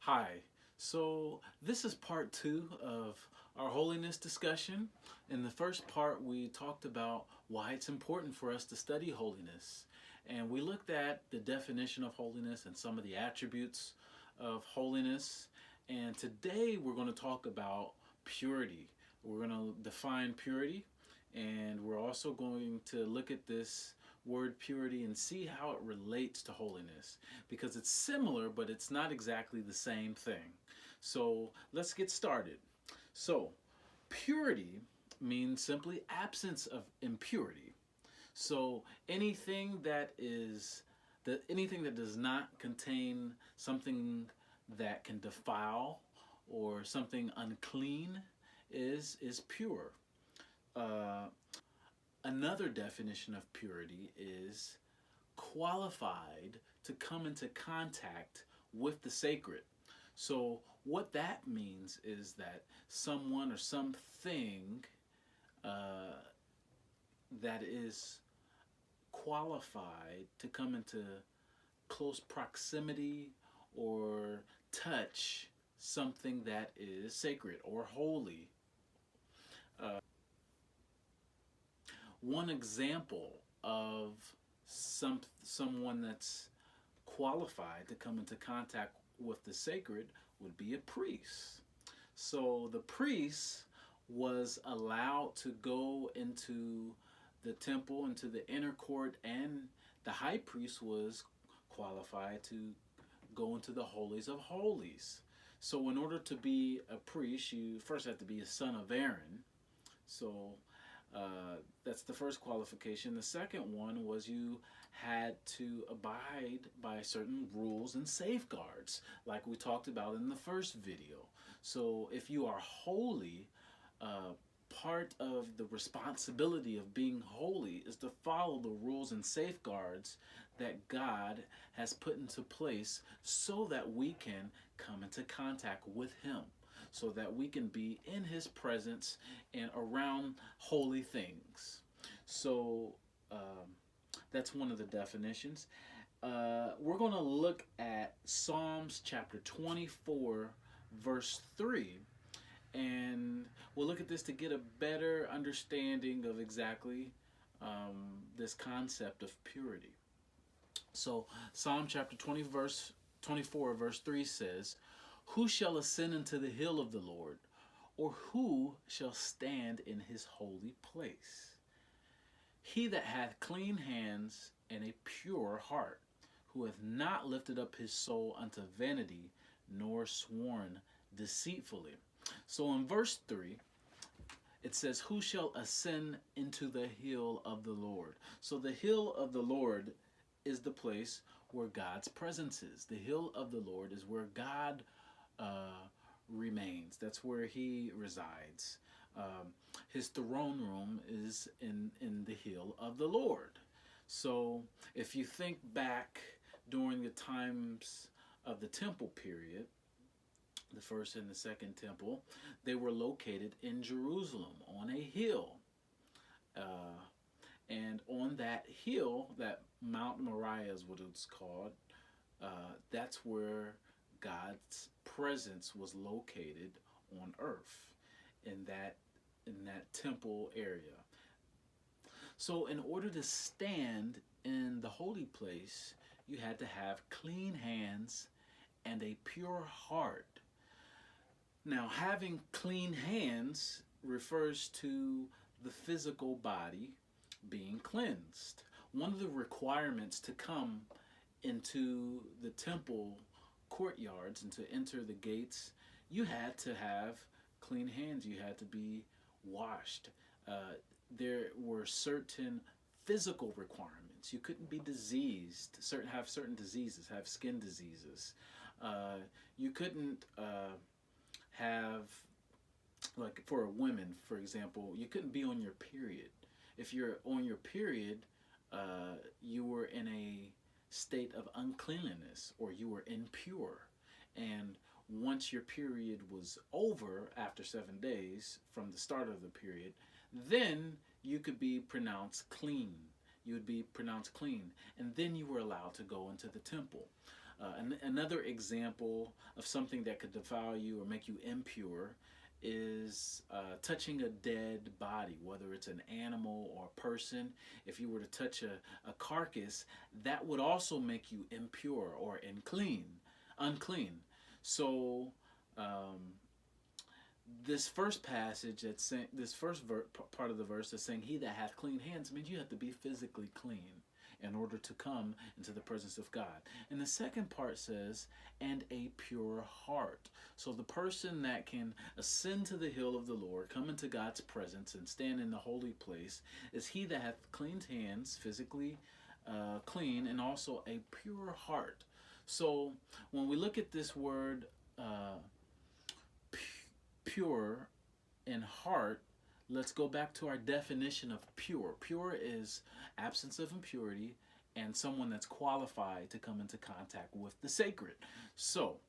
Hi. So this is part two of our holiness discussion. In the first part, we talked about why it's important for us to study holiness. And we looked at the definition of holiness and some of the attributes of holiness. And today we're going to talk about purity. We're going to define purity, and we're also going to look at this word purity and see how it relates to holiness, because it's similar but it's not exactly the same thing. So let's get started. So, purity means simply absence of impurity. So anything that does not contain something that can defile or something unclean is pure. Uh, Another definition of purity is qualified to come into contact with the sacred. So, what that means is that someone or something uh, that is qualified to come into close proximity or touch something that is sacred or holy. Uh, One example of someone that's qualified to come into contact with the sacred would be a priest. So the priest was allowed to go into the temple, into the inner court, and the high priest was qualified to go into the holies of holies. So in order to be a priest, you first have to be a son of Aaron. So that's the first qualification. The second one was you had to abide by certain rules and safeguards, like we talked about in the first video. So if you are holy, part of the responsibility of being holy is to follow the rules and safeguards that God has put into place so that we can come into contact with Him, so that we can be in His presence and around holy things. So that's one of the definitions. We're going to look at Psalms chapter 24, verse 3. And we'll look at this to get a better understanding of exactly this concept of purity. So Psalm chapter 24, verse 3 says, "Who shall ascend into the hill of the Lord? Or who shall stand in his holy place? He that hath clean hands and a pure heart, who hath not lifted up his soul unto vanity, nor sworn deceitfully." So in verse 3, it says, "Who shall ascend into the hill of the Lord?" So the hill of the Lord is the place where God's presence is. The hill of the Lord is where God remains. That's where He resides. His throne room is in the hill of the Lord. So if you think back during the times of the temple period, the first and the second temple, they were located in Jerusalem on a hill. Uh, and on that hill, that Mount Moriah is what it's called, that's where God's presence was located on earth, in that temple area. So in order to stand in the holy place, you had to have clean hands and a pure heart. Now, having clean hands refers to the physical body being cleansed. One of the requirements to come into the temple courtyards and to enter the gates, you had to have clean hands. You had to be washed. There were certain physical requirements. You couldn't be diseased, have certain diseases, have skin diseases. You couldn't have, like for women, for example, you couldn't be on your period. If you're on your period, you were in a state of uncleanliness, or you were impure. And once your period was over, after 7 days from the start of the period, then you could be pronounced clean. You would be pronounced clean. And then you were allowed to go into the temple. Another example of something that could defile you or make you impure is touching a dead body, whether it's an animal or a person. If you were to touch a carcass, that would also make you impure or unclean. So this first passage that's saying, this part of the verse that's saying, "He that hath clean hands," means you have to be physically clean in order to come into the presence of God. And the second part says, "and a pure heart." So the person that can ascend to the hill of the Lord, come into God's presence, and stand in the holy place is he that hath clean hands, physically clean, and also a pure heart. So when we look at this word pure and heart, let's go back to our definition of pure. Pure is absence of impurity and someone that's qualified to come into contact with the sacred. So,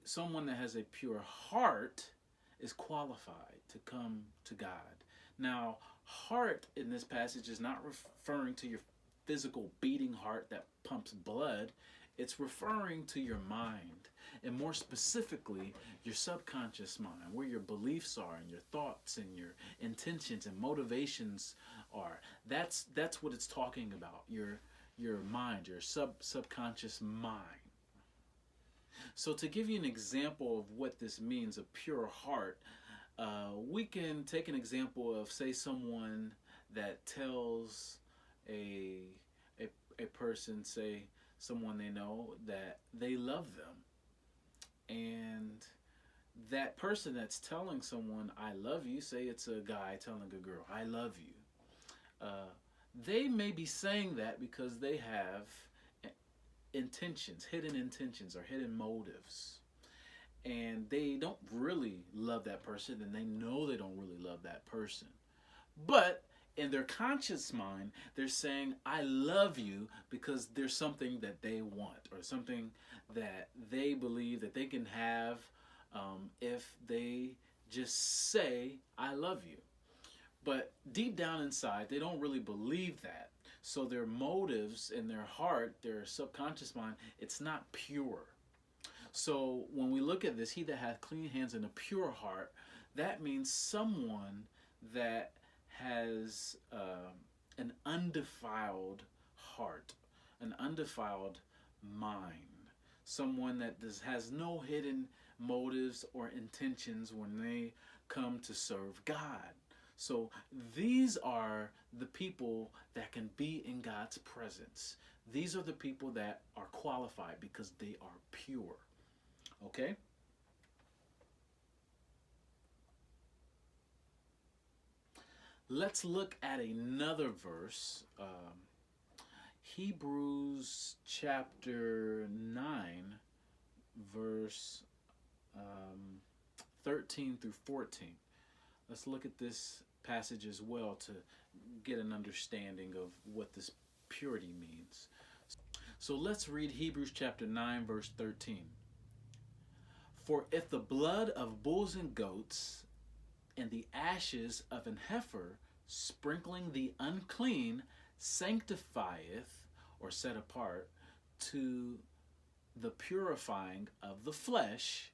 someone that has a pure heart is qualified to come to God. Now, heart in this passage is not referring to your physical beating heart that pumps blood. It's referring to your mind, and more specifically, your subconscious mind, where your beliefs are and your thoughts and your intentions and motivations are. That's what it's talking about. Your mind, your subconscious mind. So to give you an example of what this means, a pure heart, we can take an example of, say, someone that tells a person, say, someone they know, that they love them. And that person that's telling someone, "I love you," say it's a guy telling a girl, "I love you." They may be saying that because they have hidden intentions or hidden motives. And they don't really love that person, and they know they don't really love that person. But in their conscious mind, they're saying, "I love you," because there's something that they want or something that they believe that they can have if they just say, "I love you." But deep down inside, they don't really believe that. So their motives in their heart, their subconscious mind, it's not pure. So when we look at this, "he that hath clean hands and a pure heart," that means someone that has an undefiled heart, an undefiled mind, someone that has no hidden motives or intentions when they come to serve God. So these are the people that can be in God's presence. These are the people that are qualified because they are pure. Okay? Let's look at another verse. Hebrews chapter 9, verse 13 through 14. Let's look at this passage as well to get an understanding of what this purity means. So let's read Hebrews chapter 9, verse 13. "For if the blood of bulls and goats and the ashes of an heifer sprinkling the unclean sanctifieth," or set apart, "to the purifying of the flesh,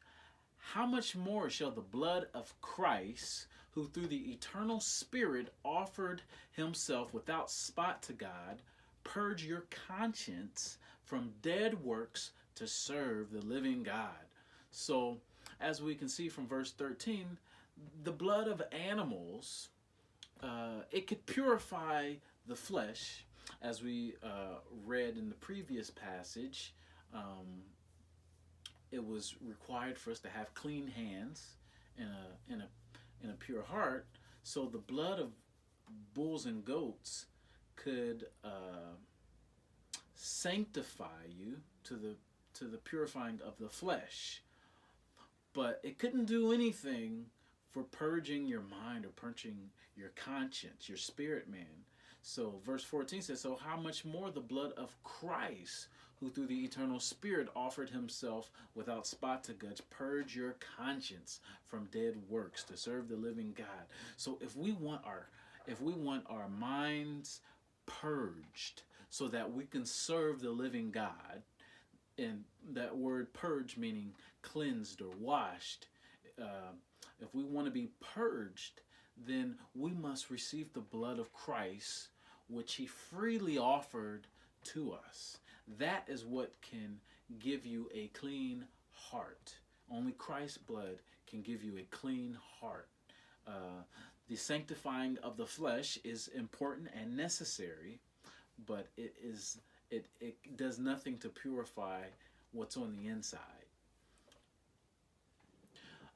how much more shall the blood of Christ, who through the eternal Spirit offered himself without spot to God, purge your conscience from dead works to serve the living God?" So, as we can see from verse 13, the blood of animals, it could purify the flesh, as we read in the previous passage. It was required for us to have clean hands and a pure heart. So the blood of bulls and goats could sanctify you to the purifying of the flesh, but it couldn't do anything for purging your mind or purging your conscience, your spirit man. So verse 14 says, "So how much more the blood of Christ, who through the eternal Spirit offered himself without spot to God, purge your conscience from dead works to serve the living God." So if we want our minds purged so that we can serve the living God, And that word purge meaning cleansed or washed. Uh, if we want to be purged, then we must receive the blood of Christ, which he freely offered to us. That is what can give you a clean heart. Only Christ's blood can give you a clean heart. Uh, the sanctifying of the flesh is important and necessary, but it does nothing to purify what's on the inside.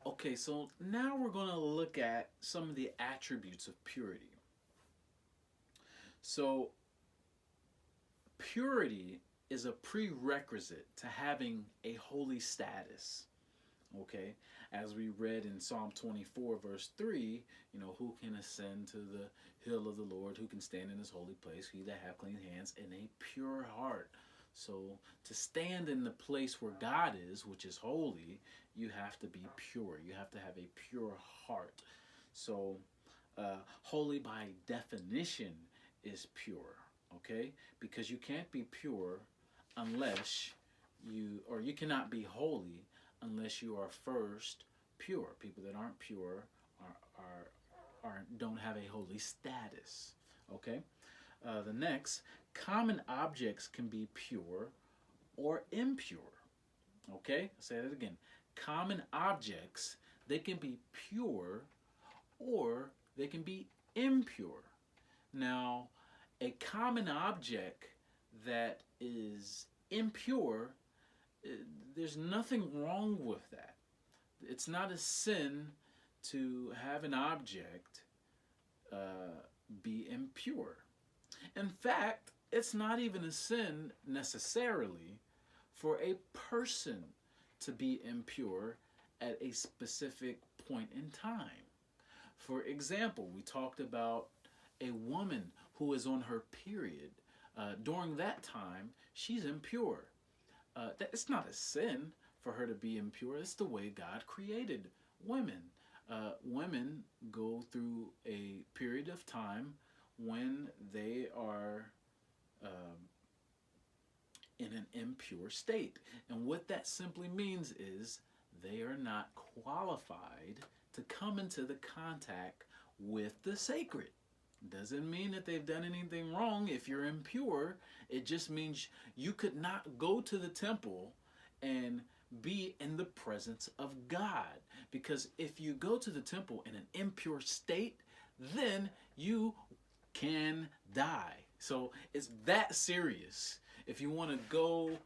Okay, so now we're going to look at some of the attributes of purity. So, purity is a prerequisite to having a holy status. Okay, as we read in Psalm 24, verse 3, who can ascend to the hill of the Lord, who can stand in his holy place, he that have clean hands and a pure heart. So to stand in the place where God is, which is holy, you have to be pure. You have to have a pure heart. So holy by definition is pure, okay? Because you can't be pure unless you cannot be holy unless you are first pure. People that aren't pure don't have a holy status. Okay. The next, common objects can be pure or impure. Okay. I'll say that again. Common objects, they can be pure or they can be impure. Now, a common object that is impure, there's nothing wrong with that. It's not a sin to have an object be impure. In fact, it's not even a sin necessarily for a person to be impure at a specific point in time. For example, we talked about a woman who is on her period. During that time, she's impure. It's not a sin for her to be impure. It's the way God created women. Women go through a period of time when they are in an impure state. And what that simply means is they are not qualified to come into the contact with the sacred. Doesn't mean that they've done anything wrong if you're impure. It just means you could not go to the temple and be in the presence of God. Because if you go to the temple in an impure state, then you can die. So it's that serious. If you want to go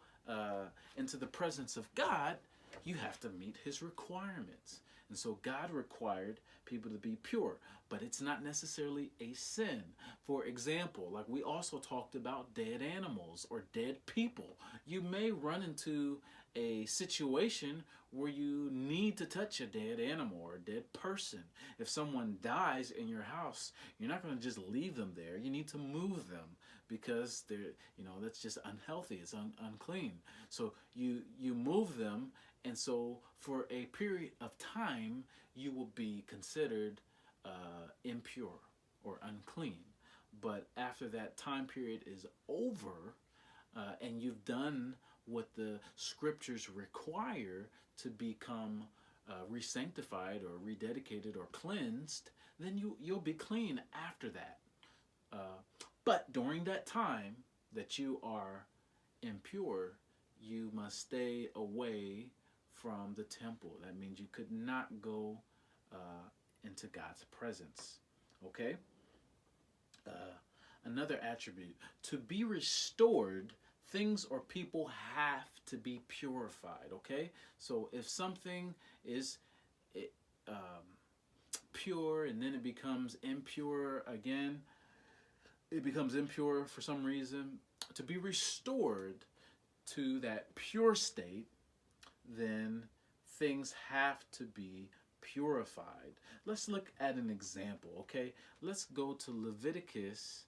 into the presence of God, you have to meet his requirements. And so God required people to be pure, but it's not necessarily a sin. For example, like we also talked about dead animals or dead people. You may run into a situation where you need to touch a dead animal or a dead person. If someone dies in your house, you're not going to just leave them there. You need to move them because that's just unhealthy. It's unclean. So you move them. And so for a period of time, you will be considered impure or unclean. But after that time period is over and you've done what the scriptures require to become re-sanctified or rededicated or cleansed, then you'll be clean after that. But during that time that you are impure, you must stay away from the temple. That means you could not go into God's presence. Okay? Another attribute. To be restored, things or people have to be purified. Okay? So if something is pure and then it becomes impure again, it becomes impure for some reason, to be restored to that pure state, then things have to be purified. Let's look at an example, okay? Let's go to Leviticus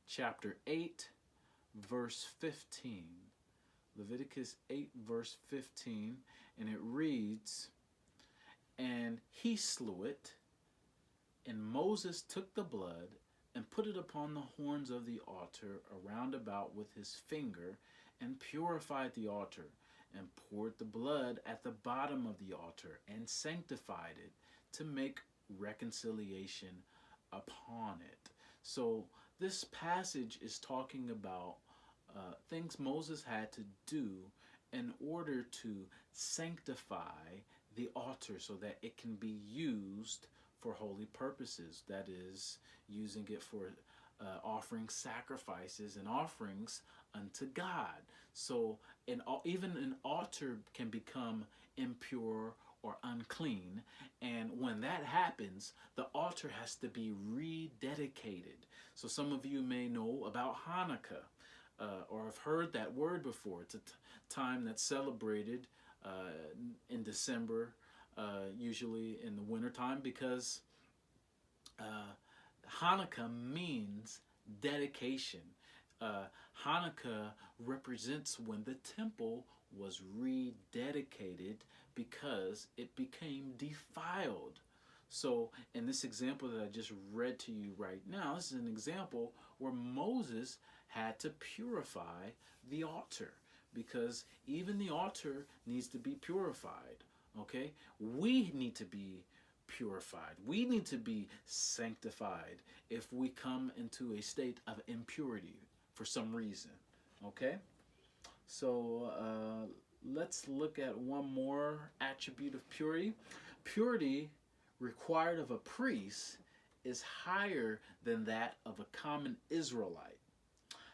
chapter 8, verse 15. Leviticus 8, verse 15, and it reads, "And he slew it, and Moses took the blood and put it upon the horns of the altar around about with his finger, and purified the altar, and poured the blood at the bottom of the altar, and sanctified it, to make reconciliation upon it. So this passage is talking about things Moses had to do in order to sanctify the altar so that it can be used for holy purposes. That is, using it for offering sacrifices and offerings unto God. So even an altar can become impure or unclean, and when that happens, the altar has to be rededicated. So some of you may know about Hanukkah, or have heard that word before. It's a time that's celebrated in December, usually in the wintertime, because Hanukkah means dedication. Hanukkah represents when the temple was rededicated because it became defiled. So, in this example that I just read to you right now, this is an example where Moses had to purify the altar, because even the altar needs to be purified. Okay? We need to be purified. We need to be sanctified if we come into a state of impurity for some reason. Okay? So let's look at one more attribute of purity. Purity required of a priest is higher than that of a common Israelite.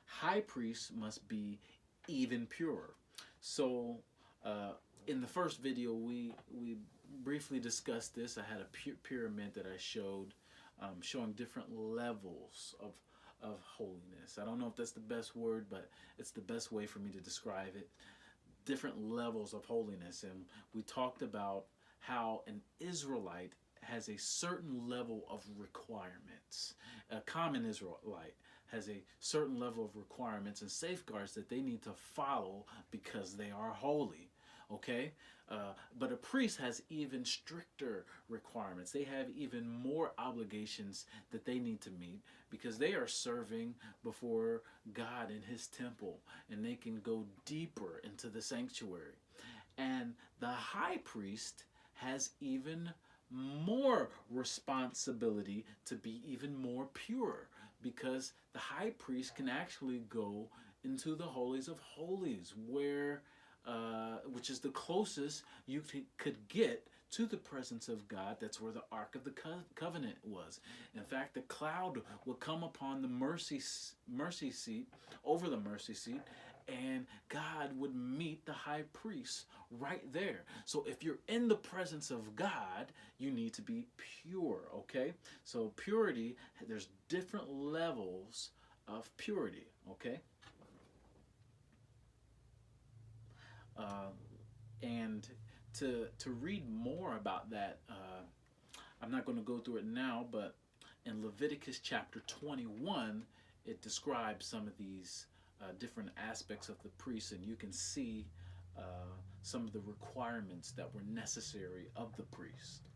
High priest must be even purer. So in the first video, we briefly discussed this. I had a pyramid that I showed, showing different levels of holiness. I don't know if that's the best word, but it's the best way for me to describe it. Different levels of holiness. And we talked about how an Israelite has a certain level of requirements. A common Israelite has a certain level of requirements and safeguards that they need to follow because they are holy. Okay? But a priest has even stricter requirements. They have even more obligations that they need to meet because they are serving before God in his temple, and they can go deeper into the sanctuary. And the high priest has even more responsibility to be even more pure, because the high priest can actually go into the holies of holies, where which is the closest you could get to the presence of God. That's where the Ark of the Covenant was. In fact, the cloud would come upon the mercy seat, over the mercy seat, and God would meet the high priest right there. So if you're in the presence of God, you need to be pure, okay? So purity, there's different levels of purity, okay? And to read more about that, I'm not going to go through it now, but in Leviticus chapter 21, it describes some of these different aspects of the priest, and you can see some of the requirements that were necessary of the priest.